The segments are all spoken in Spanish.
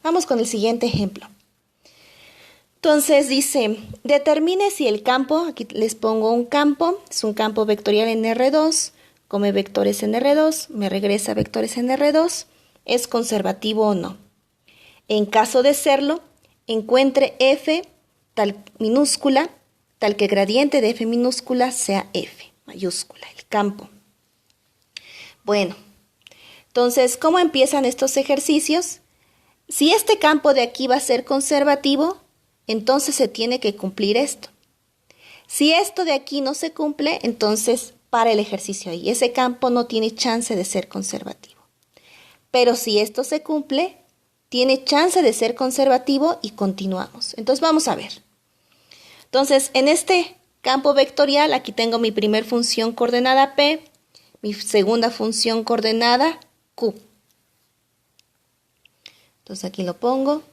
Vamos con el siguiente ejemplo. Entonces dice, determine si el campo, aquí les pongo un campo, es un campo vectorial en R2, come vectores en R2, me regresa vectores en R2, ¿es conservativo o no? En caso de serlo, encuentre F tal minúscula, tal que gradiente de F minúscula sea F mayúscula, el campo. Bueno, entonces, ¿cómo empiezan estos ejercicios? Si este campo de aquí va a ser conservativo, entonces se tiene que cumplir esto. Si esto de aquí no se cumple, entonces para el ejercicio ahí. Ese campo no tiene chance de ser conservativo. Pero si esto se cumple, tiene chance de ser conservativo y continuamos. Entonces vamos a ver. Entonces, en este campo vectorial, aquí tengo mi primer función coordenada P, mi segunda función coordenada Q. Entonces aquí lo pongo.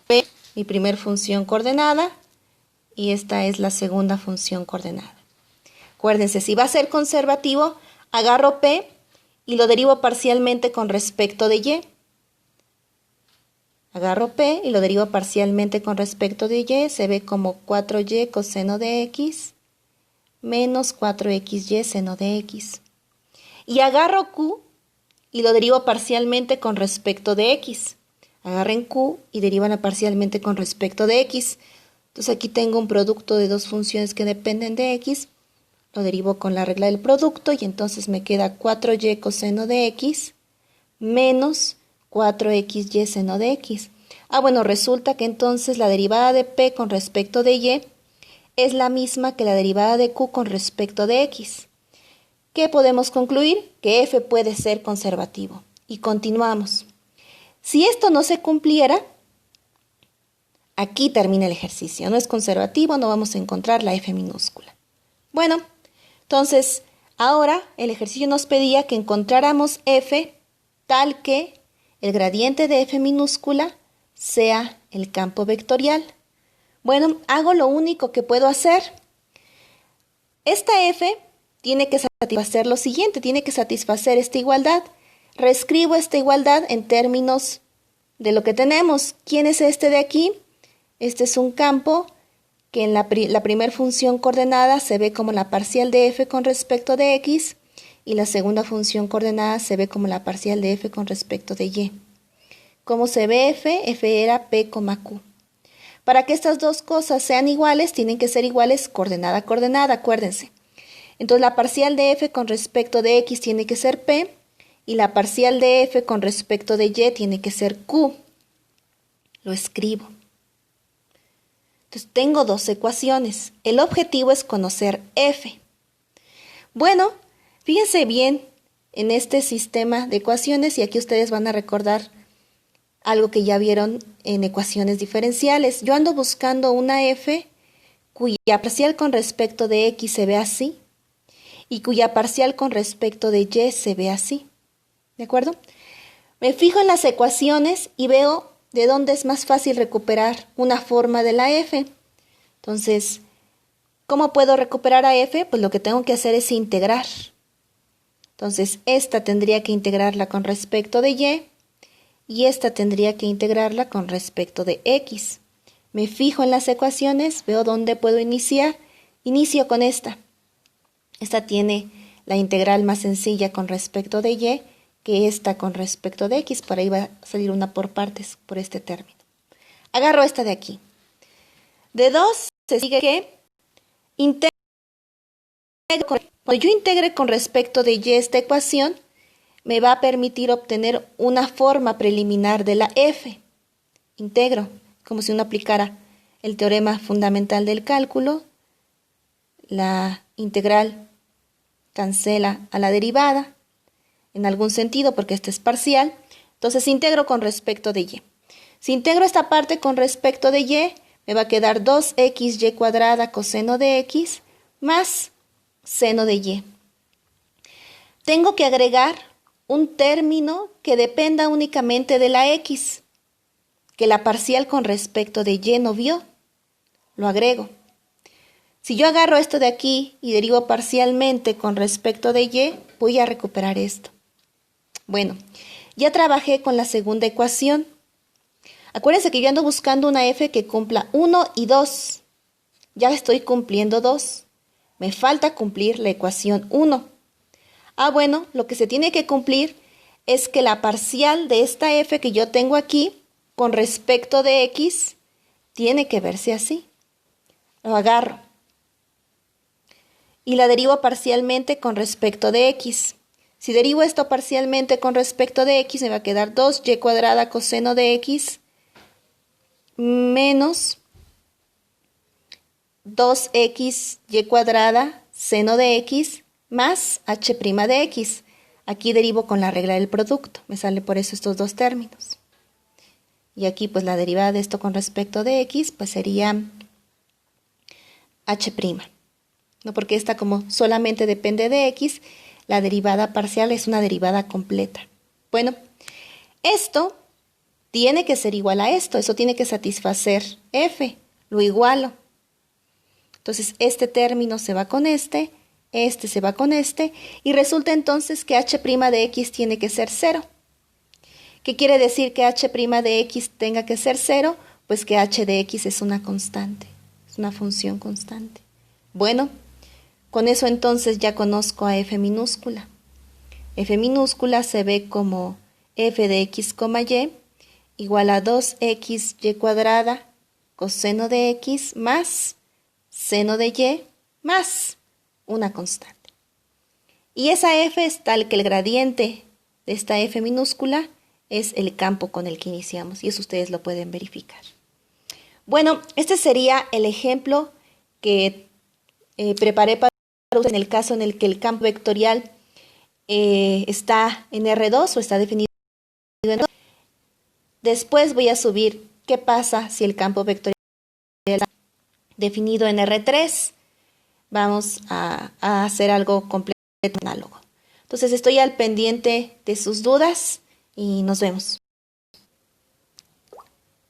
P, mi primer función coordenada, y esta es la segunda función coordenada. Acuérdense, si va a ser conservativo, agarro P y lo derivo parcialmente con respecto de Y. Agarro P y lo derivo parcialmente con respecto de Y, se ve como 4Y coseno de X menos 4XY seno de X. Y agarro Q y lo derivo parcialmente con respecto de X. Agarren Q y derivan parcialmente con respecto de X. Entonces aquí tengo un producto de dos funciones que dependen de X. Lo derivo con la regla del producto y entonces me queda 4Y coseno de X menos 4XY seno de X. Bueno, resulta que entonces la derivada de P con respecto de Y es la misma que la derivada de Q con respecto de X. ¿Qué podemos concluir? Que F puede ser conservativo. Y continuamos. Si esto no se cumpliera, aquí termina el ejercicio. No es conservativo, no vamos a encontrar la F minúscula. Bueno, entonces, ahora el ejercicio nos pedía que encontráramos F tal que el gradiente de F minúscula sea el campo vectorial. Bueno, hago lo único que puedo hacer. Esta F tiene que satisfacer lo siguiente, tiene que satisfacer esta igualdad. Reescribo esta igualdad en términos de lo que tenemos. ¿Quién es este de aquí? Este es un campo que en la primera función coordenada se ve como la parcial de F con respecto de X y la segunda función coordenada se ve como la parcial de F con respecto de Y. ¿Cómo se ve F? F era P, Q. Para que estas dos cosas sean iguales, tienen que ser iguales coordenada a coordenada, acuérdense. Entonces la parcial de F con respecto de X tiene que ser P y la parcial de F con respecto de Y tiene que ser Q. Lo escribo. Entonces tengo dos ecuaciones. El objetivo es conocer F. Bueno, fíjense bien en este sistema de ecuaciones y aquí ustedes van a recordar algo que ya vieron en ecuaciones diferenciales. Yo ando buscando una F cuya parcial con respecto de X se ve así y cuya parcial con respecto de Y se ve así. ¿De acuerdo? Me fijo en las ecuaciones y veo de dónde es más fácil recuperar una forma de la F. Entonces, ¿cómo puedo recuperar a F? Pues lo que tengo que hacer es integrar. Entonces, esta tendría que integrarla con respecto de y esta tendría que integrarla con respecto de X. Me fijo en las ecuaciones, veo dónde puedo iniciar. Inicio con esta. Esta tiene la integral más sencilla con respecto de Y que esta con respecto de X. Por ahí va a salir una por partes por este término. Agarro esta de aquí. De 2 se sigue que cuando yo integre con respecto de Y esta ecuación, me va a permitir obtener una forma preliminar de la F. Integro, como si uno aplicara el teorema fundamental del cálculo. La integral cancela a la derivada, en algún sentido, porque esta es parcial. Entonces integro con respecto de Y. Si integro esta parte con respecto de Y, me va a quedar 2xy cuadrada coseno de X más seno de Y. Tengo que agregar un término que dependa únicamente de la X, que la parcial con respecto de Y no vio. Lo agrego. Si yo agarro esto de aquí y derivo parcialmente con respecto de y, voy a recuperar esto. Bueno, ya trabajé con la segunda ecuación. Acuérdense que yo ando buscando una f que cumpla 1 y 2. Ya estoy cumpliendo 2. Me falta cumplir la ecuación 1. Bueno, lo que se tiene que cumplir es que la parcial de esta f que yo tengo aquí con respecto de x tiene que verse así. Lo agarro y la derivo parcialmente con respecto de x. Si derivo esto parcialmente con respecto de x, me va a quedar 2y cuadrada coseno de x menos 2xy cuadrada seno de x más h' de x. Aquí derivo con la regla del producto. Me sale por eso estos dos términos. Y aquí pues la derivada de esto con respecto de x pues sería h'. ¿No? Porque esta como solamente depende de x, la derivada parcial es una derivada completa. Bueno, esto tiene que ser igual a esto. Eso tiene que satisfacer f. Lo igualo. Entonces, este término se va con este se va con este, y resulta entonces que h' de x tiene que ser 0. ¿Qué quiere decir que h' de x tenga que ser 0? Pues que h de x es una constante, es una función constante. Bueno, con eso entonces ya conozco a f minúscula. F minúscula se ve como f de x, y igual a 2xy cuadrada coseno de x más seno de y más una constante. Y esa f es tal que el gradiente de esta f minúscula es el campo con el que iniciamos, y eso ustedes lo pueden verificar. Bueno, este sería el ejemplo que preparé para ustedes en el caso en el que el campo vectorial está en R2 o está definido en R2. Después voy a subir qué pasa si el campo vectorial está definido en R3. Vamos a hacer algo completamente análogo. Entonces estoy al pendiente de sus dudas y nos vemos.